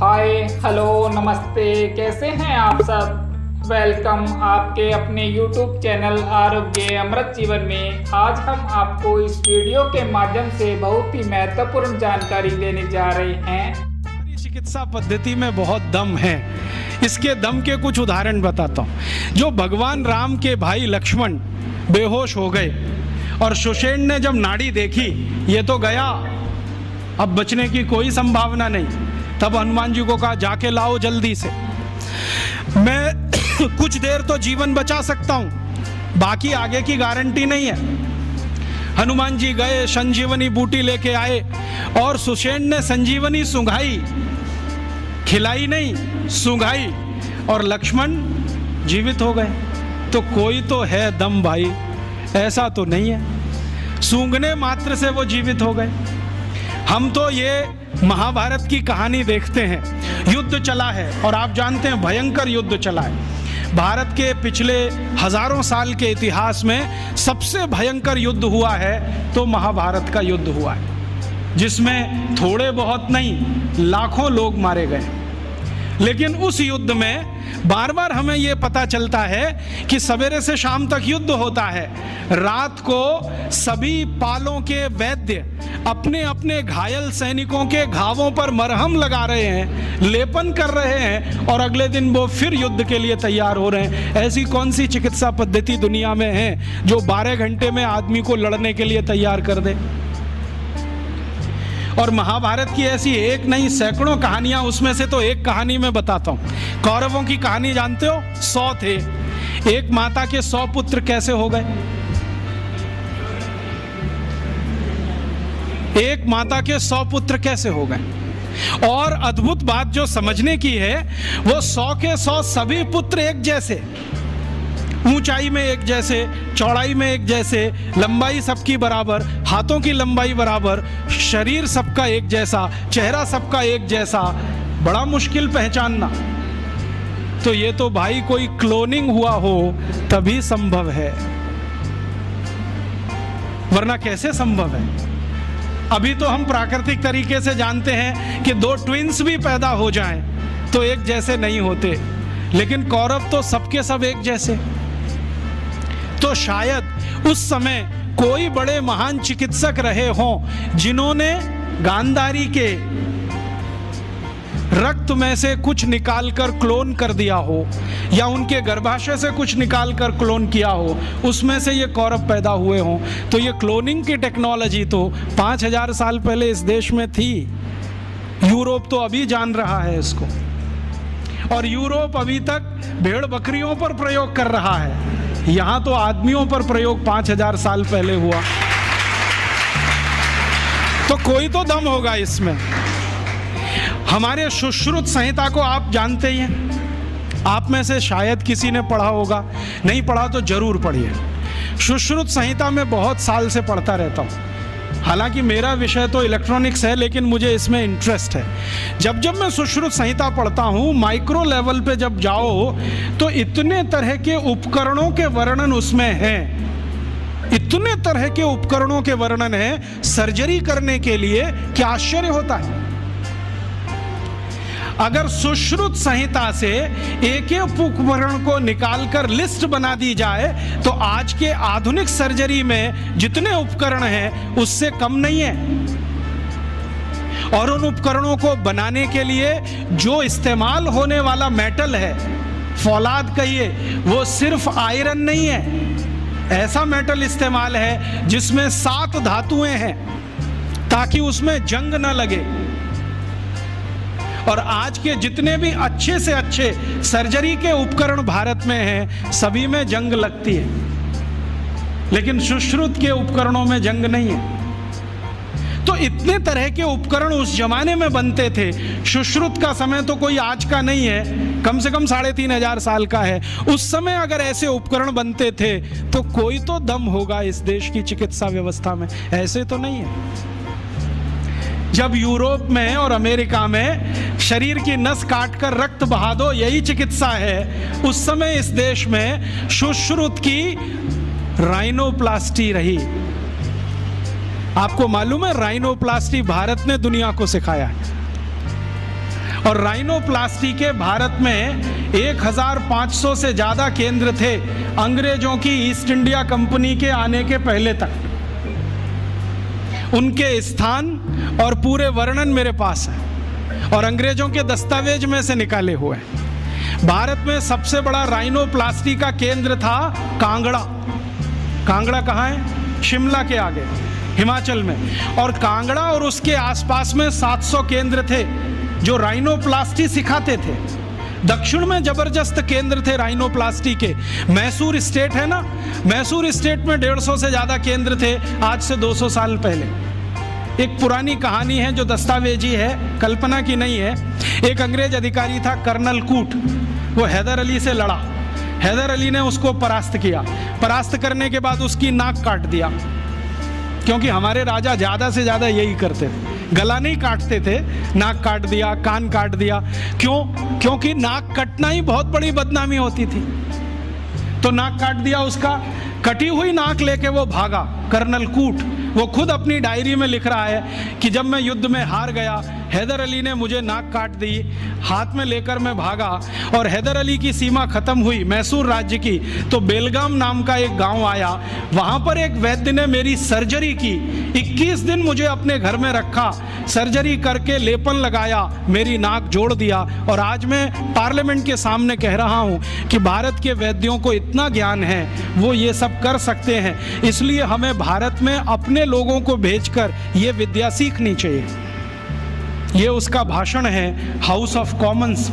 Hi hello नमस्ते, कैसे हैं आप सब। वेलकम आपके अपने YouTube चैनल आरोग्य अमृत जीवन में। आज हम आपको इस वीडियो के माध्यम से बहुत ही महत्वपूर्ण जानकारी देने जा रहे हैं। हमारी चिकित्सा पद्धति में बहुत दम है। इसके दम के कुछ उदाहरण बताता हूँ। जो भगवान राम के भाई लक्ष्मण बेहोश हो गए और सुषेण ने जब नाड़ी देखी, ये तो गया, अब बचने की कोई संभावना नहीं। तब हनुमान जी को कहा जाके लाओ जल्दी से, मैं कुछ देर तो जीवन बचा सकता हूं, बाकी आगे की गारंटी नहीं है। हनुमान जी गए, संजीवनी बूटी लेके आए और सुषेण ने संजीवनी सूंघाई, खिलाई नहीं, सूंघाई, और लक्ष्मण जीवित हो गए। तो कोई तो है दम भाई, ऐसा तो नहीं है सूंघने मात्र से वो जीवित हो गए। हम तो ये महाभारत की कहानी देखते हैं, युद्ध चला है और आप जानते हैं भयंकर युद्ध चला है। भारत के पिछले हजारों साल के इतिहास में सबसे भयंकर युद्ध हुआ है तो महाभारत का युद्ध हुआ है, जिसमें थोड़े बहुत नहीं लाखों लोग मारे गए। लेकिन उस युद्ध में बार बार हमें यह पता चलता है कि सवेरे से शाम तक युद्ध होता है। रात को सभी पालों के वैद्य अपने अपने घायल सैनिकों के घावों पर मरहम लगा रहे हैं, लेपन कर रहे हैं, और अगले दिन वो फिर युद्ध के लिए तैयार हो रहे हैं। ऐसी कौन सी चिकित्सा पद्धति दुनिया में है जो 12 घंटे में आदमी को लड़ने के लिए तैयार कर दे। और महाभारत की ऐसी एक नहीं सैकड़ों कहानियां, उसमें से तो एक कहानी मैं बताता हूं। कौरवों की कहानी जानते हो? 100 थे। एक माता के 100 पुत्र कैसे हो गए? एक माता के 100 पुत्र कैसे हो गए? और अद्भुत बात जो समझने की है, वो 100 के 100 सभी पुत्र एक जैसे, ऊंचाई में एक जैसे, चौड़ाई में एक जैसे, लंबाई सबकी बराबर, हाथों की लंबाई बराबर, शरीर सबका एक जैसा, चेहरा सबका एक जैसा। बड़ा मुश्किल पहचानना। तो ये तो भाई कोई क्लोनिंग हुआ हो तभी संभव है, वरना कैसे संभव है? अभी तो हम प्राकृतिक तरीके से जानते हैं कि 2 ट्विंस भी पैदा हो जाएं तो एक जैसे नहीं होते, लेकिन कौरव तो सबके सब एक जैसे। तो शायद उस समय कोई बड़े महान चिकित्सक रहे हों जिन्होंने गांधारी के रक्त में से कुछ निकालकर क्लोन कर दिया हो, या उनके गर्भाशय से कुछ निकालकर क्लोन किया हो, उसमें से ये कौरव पैदा हुए हों। तो ये क्लोनिंग की टेक्नोलॉजी तो 5000 साल पहले इस देश में थी। यूरोप तो अभी जान रहा है इसको, और यूरोप अभी तक भेड़ बकरियों पर प्रयोग कर रहा है। यहां तो आदमियों पर प्रयोग 5000 साल पहले हुआ। तो कोई तो दम होगा इसमें। हमारे सुश्रुत संहिता को आप जानते ही हैं। आप में से शायद किसी ने पढ़ा होगा, नहीं पढ़ा तो जरूर पढ़िए। सुश्रुत संहिता में बहुत साल से पढ़ता रहता हूं। हालांकि मेरा विषय तो इलेक्ट्रॉनिक्स है, लेकिन मुझे इसमें इंटरेस्ट है। जब जब मैं सुश्रुत संहिता पढ़ता हूँ, माइक्रो लेवल पे जब जाओ तो इतने तरह के उपकरणों के वर्णन उसमें हैं, इतने तरह के उपकरणों के वर्णन है सर्जरी करने के लिए, क्या आश्चर्य होता है। अगर सुश्रुत संहिता से एक एक उपकरण को निकालकर लिस्ट बना दी जाए तो आज के आधुनिक सर्जरी में जितने उपकरण हैं उससे कम नहीं है। और उन उपकरणों को बनाने के लिए जो इस्तेमाल होने वाला मेटल है, फौलाद कहिए, वो सिर्फ आयरन नहीं है। ऐसा मेटल इस्तेमाल है जिसमें 7 धातुएं हैं ताकि उसमें जंग न लगे। और आज के जितने भी अच्छे से अच्छे सर्जरी के उपकरण भारत में हैं, सभी में जंग लगती है, लेकिन सुश्रुत के उपकरणों में जंग नहीं है। तो इतने तरह के उपकरण उस जमाने में बनते थे। सुश्रुत का समय तो कोई आज का नहीं है, कम से कम 3500 साल का है। उस समय अगर ऐसे उपकरण बनते थे तो कोई तो दम होगा इस देश की चिकित्सा व्यवस्था में, ऐसे तो नहीं है। जब यूरोप में और अमेरिका में शरीर की नस काटकर रक्त बहा दो, यही चिकित्सा है, उस समय इस देश में सुश्रुत की राइनोप्लास्टी रही। आपको मालूम है, राइनोप्लास्टी भारत ने दुनिया को सिखाया है। और राइनोप्लास्टी के भारत में 1500 से ज़्यादा केंद्र थे अंग्रेजों की ईस्ट इंडिया कंपनी के आने के पहले तक। उनके स्थान और पूरे वर्णन मेरे पास है और अंग्रेजों के दस्तावेज में से निकाले हुए हैं। भारत में सबसे बड़ा राइनोप्लास्टी का केंद्र था कांगड़ा। कांगड़ा कहाँ है? शिमला के आगे, हिमाचल में। और कांगड़ा और उसके आसपास में 700 केंद्र थे जो राइनोप्लास्टी सिखाते थे। दक्षिण में जबरदस्त केंद्र थे राइनोप्लास्टी के। मैसूर स्टेट है ना, मैसूर स्टेट में 150 से ज्यादा केंद्र थे आज से 200 साल पहले। एक पुरानी कहानी है जो दस्तावेजी है, कल्पना की नहीं है। एक अंग्रेज अधिकारी था कर्नल कूट, वो हैदर अली से लड़ा। हैदर अली ने उसको परास्त किया। परास्त करने के बाद उसकी नाक काट दिया, क्योंकि हमारे राजा ज्यादा से ज्यादा यही करते थे, गला नहीं काटते थे, नाक काट दिया, कान काट दिया। क्यों? क्योंकि नाक कटना ही बहुत बड़ी बदनामी होती थी। तो नाक काट दिया उसका। कटी हुई नाक लेके वो भागा कर्नल कूट। वो खुद अपनी डायरी में लिख रहा है कि जब मैं युद्ध में हार गया, हैदर अली ने मुझे नाक काट दी, हाथ में लेकर मैं भागा और हैदर अली की सीमा खत्म हुई मैसूर राज्य की, तो बेलगाम नाम का एक गांव आया। वहां पर एक वैद्य ने मेरी सर्जरी की। 21 दिन मुझे अपने घर में रखा, सर्जरी करके लेपन लगाया, मेरी नाक जोड़ दिया। और आज मैं पार्लियामेंट के सामने कह रहा हूं कि भारत के वैद्यों को इतना ज्ञान है, वो ये सब कर सकते हैं। इसलिए हमें भारत में अपने लोगों को भेजकर ये विद्या सीखनी चाहिए। ये उसका भाषण है हाउस ऑफ कॉमन्स।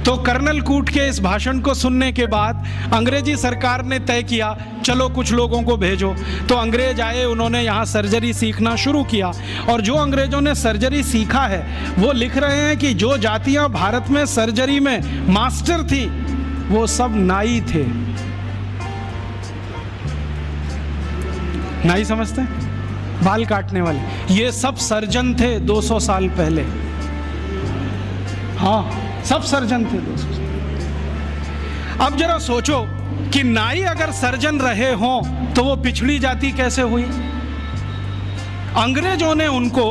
तो कर्नल कूट के इस भाषण को सुनने के बाद अंग्रेजी सरकार ने तय किया, चलो कुछ लोगों को भेजो। तो अंग्रेज आए, उन्होंने यहाँ सर्जरी सीखना शुरू किया। और जो अंग्रेजों ने सर्जरी सीखा है वो लिख रहे हैं कि जो जातियां भारत में सर्जरी में मास्टर थी वो सब नाई थे। नाई समझते हैं? बाल काटने वाले, ये सब सर्जन थे 200 साल पहले। हाँ, सब सर्जन थे 200 साल। अब जरा सोचो कि नाई अगर सर्जन रहे हों तो वो पिछड़ी जाति कैसे हुई? अंग्रेजों ने उनको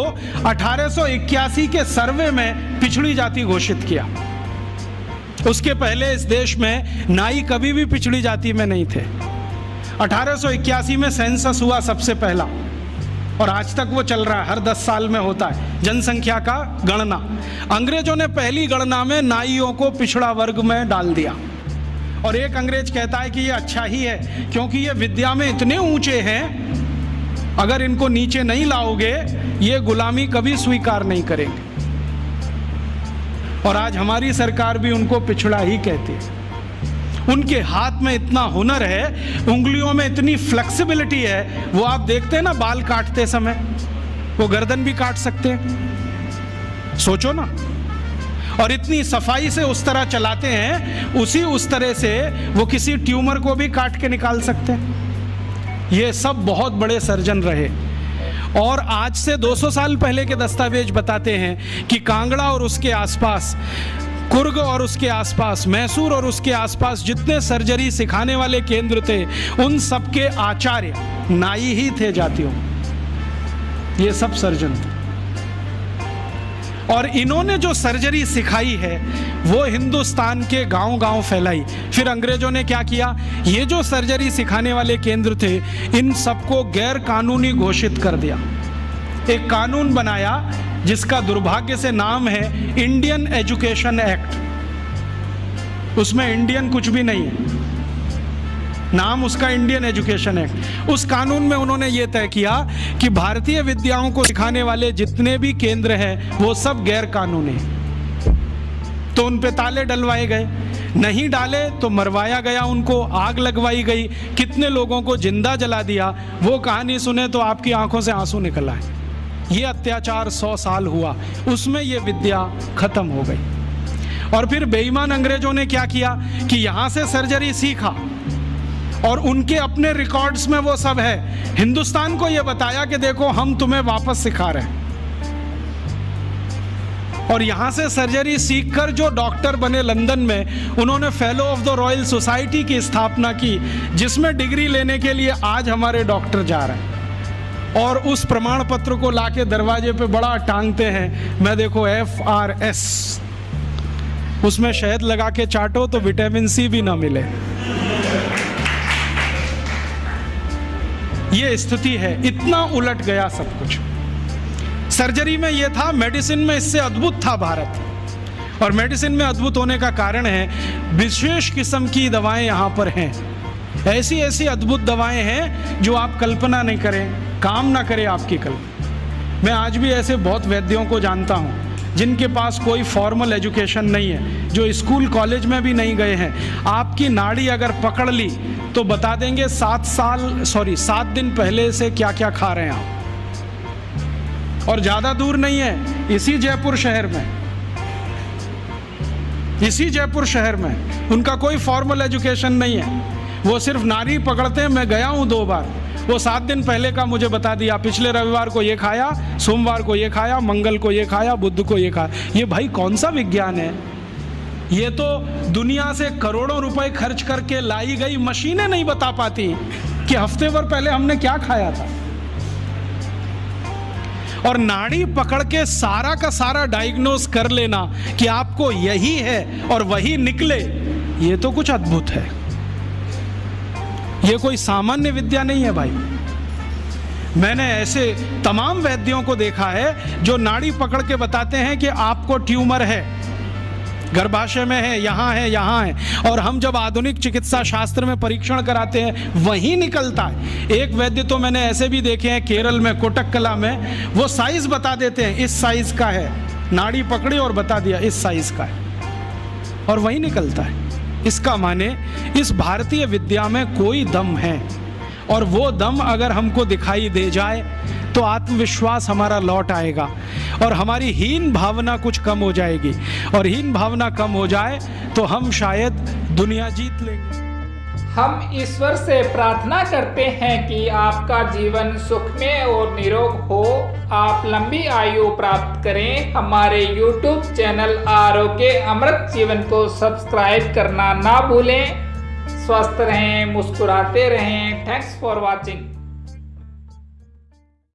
1881 के सर्वे में पिछड़ी जाति घोषित किया। उसके पहले इस देश में नाई कभी भी पिछड़ी जाति में नहीं थे। 1881 में सेंसस हुआ सबसे पहला, और आज तक वो चल रहा है, हर 10 साल में होता है जनसंख्या का गणना। अंग्रेजों ने पहली गणना में नाइयों को पिछड़ा वर्ग में डाल दिया। और एक अंग्रेज कहता है कि ये अच्छा ही है, क्योंकि ये विद्या में इतने ऊंचे हैं, अगर इनको नीचे नहीं लाओगे ये गुलामी कभी स्वीकार नहीं करेंगे। और आज हमारी सरकार भी उनको पिछड़ा ही कहती है। उनके हाथ में इतना हुनर है, उंगलियों में इतनी फ्लेक्सिबिलिटी है। वो आप देखते हैं ना, बाल काटते समय वो गर्दन भी काट सकते हैं, सोचो ना। और इतनी सफाई से उस तरह चलाते हैं, उस तरह से वो किसी ट्यूमर को भी काट के निकाल सकते हैं। ये सब बहुत बड़े सर्जन रहे। और आज से 200 साल पहले के दस्तावेज बताते हैं कि कांगड़ा और उसके आसपास, कुर्ग और उसके आसपास, मैसूर और उसके आसपास जितने सर्जरी सिखाने वाले केंद्र थे, उन सबके आचार्य नाई ही थे जातियों। ये सब सर्जन थे। और इन्होंने जो सर्जरी सिखाई है वो हिंदुस्तान के गांव-गांव फैलाई। फिर अंग्रेजों ने क्या किया, ये जो सर्जरी सिखाने वाले केंद्र थे, इन सबको गैर कानूनी घोषित कर दिया। एक कानून बनाया जिसका दुर्भाग्य से नाम है इंडियन एजुकेशन एक्ट। उसमें इंडियन कुछ भी नहीं है, नाम उसका इंडियन एजुकेशन एक्ट। उस कानून में उन्होंने ये तय किया कि भारतीय विद्याओं को सिखाने वाले जितने भी केंद्र हैं वो सब गैर कानूनी। तो उन पे ताले डलवाए गए, नहीं डाले तो मरवाया गया, उनको आग लगवाई गई, कितने लोगों को जिंदा जला दिया। वो कहानी सुने तो आपकी आंखों से आंसू निकल आए। ये अत्याचार 100 साल हुआ, उसमें ये विद्या खत्म हो गई। और फिर बेईमान अंग्रेजों ने क्या किया कि यहां से सर्जरी सीखा और उनके अपने रिकॉर्ड्स में वो सब है। हिंदुस्तान को ये बताया कि देखो हम तुम्हें वापस सिखा रहे हैं। और यहां से सर्जरी सीखकर जो डॉक्टर बने लंदन में, उन्होंने fellow of the royal society की स्थापना की, जिसमें डिग्री लेने के लिए आज हमारे डॉक्टर जा रहे हैं। और उस प्रमाण पत्र को लाके दरवाजे पे बड़ा टांगते हैं। मैं देखो FRS, उसमें शहद लगा के चाटो तो विटामिन C भी ना मिले। ये स्थिति है, इतना उलट गया सब कुछ। सर्जरी में ये था, मेडिसिन में इससे अद्भुत था भारत। और मेडिसिन में अद्भुत होने का कारण है विशेष किस्म की दवाएं यहाँ पर हैं। ऐसी ऐसी अद्भुत दवाएं हैं जो आप कल्पना नहीं करें, काम ना करे आपकी कल्पना। मैं आज भी ऐसे बहुत वैद्यों को जानता हूँ जिनके पास कोई फॉर्मल एजुकेशन नहीं है, जो स्कूल कॉलेज में भी नहीं गए हैं। आपकी नाड़ी अगर पकड़ ली तो बता देंगे 7 दिन पहले से क्या क्या खा रहे हैं आप। और ज़्यादा दूर नहीं है, इसी जयपुर शहर में उनका कोई फॉर्मल एजुकेशन नहीं है। वो सिर्फ नाड़ी पकड़ते हैं। मैं गया हूँ 2 बार, वो 7 दिन पहले का मुझे बता दिया, पिछले रविवार को ये खाया, सोमवार को ये खाया, मंगल को ये खाया, बुध को ये खाया। ये भाई कौन सा विज्ञान है? ये तो दुनिया से करोड़ों रुपए खर्च करके लाई गई मशीनें नहीं बता पाती कि हफ्ते भर पहले हमने क्या खाया था। और नाड़ी पकड़ के सारा का सारा डायग्नोस कर लेना कि आपको यही है और वही निकले, ये तो कुछ अद्भुत है। ये कोई सामान्य विद्या नहीं है भाई। मैंने ऐसे तमाम वैद्यों को देखा है जो नाड़ी पकड़ के बताते हैं कि आपको ट्यूमर है, गर्भाशय में है, यहाँ है, यहाँ है। और हम जब आधुनिक चिकित्सा शास्त्र में परीक्षण कराते हैं वहीं निकलता है। एक वैद्य तो मैंने ऐसे भी देखे हैं केरल में, कोटक्कला में, वो साइज बता देते हैं, इस साइज का है, नाड़ी पकड़ी और बता दिया इस साइज का है, और वहीं निकलता है। इसका माने इस भारतीय विद्या में कोई दम है, और वो दम अगर हमको दिखाई दे जाए तो आत्मविश्वास हमारा लौट आएगा और हमारी हीन भावना कुछ कम हो जाएगी। और हीन भावना कम हो जाए तो हम शायद दुनिया जीत लेंगे। हम ईश्वर से प्रार्थना करते हैं कि आपका जीवन सुखमय और निरोग हो, आप लंबी आयु प्राप्त करें। हमारे YouTube चैनल आरोग्य अमृत जीवन को सब्सक्राइब करना ना भूलें। स्वस्थ रहें, मुस्कुराते रहें। Thanks for watching.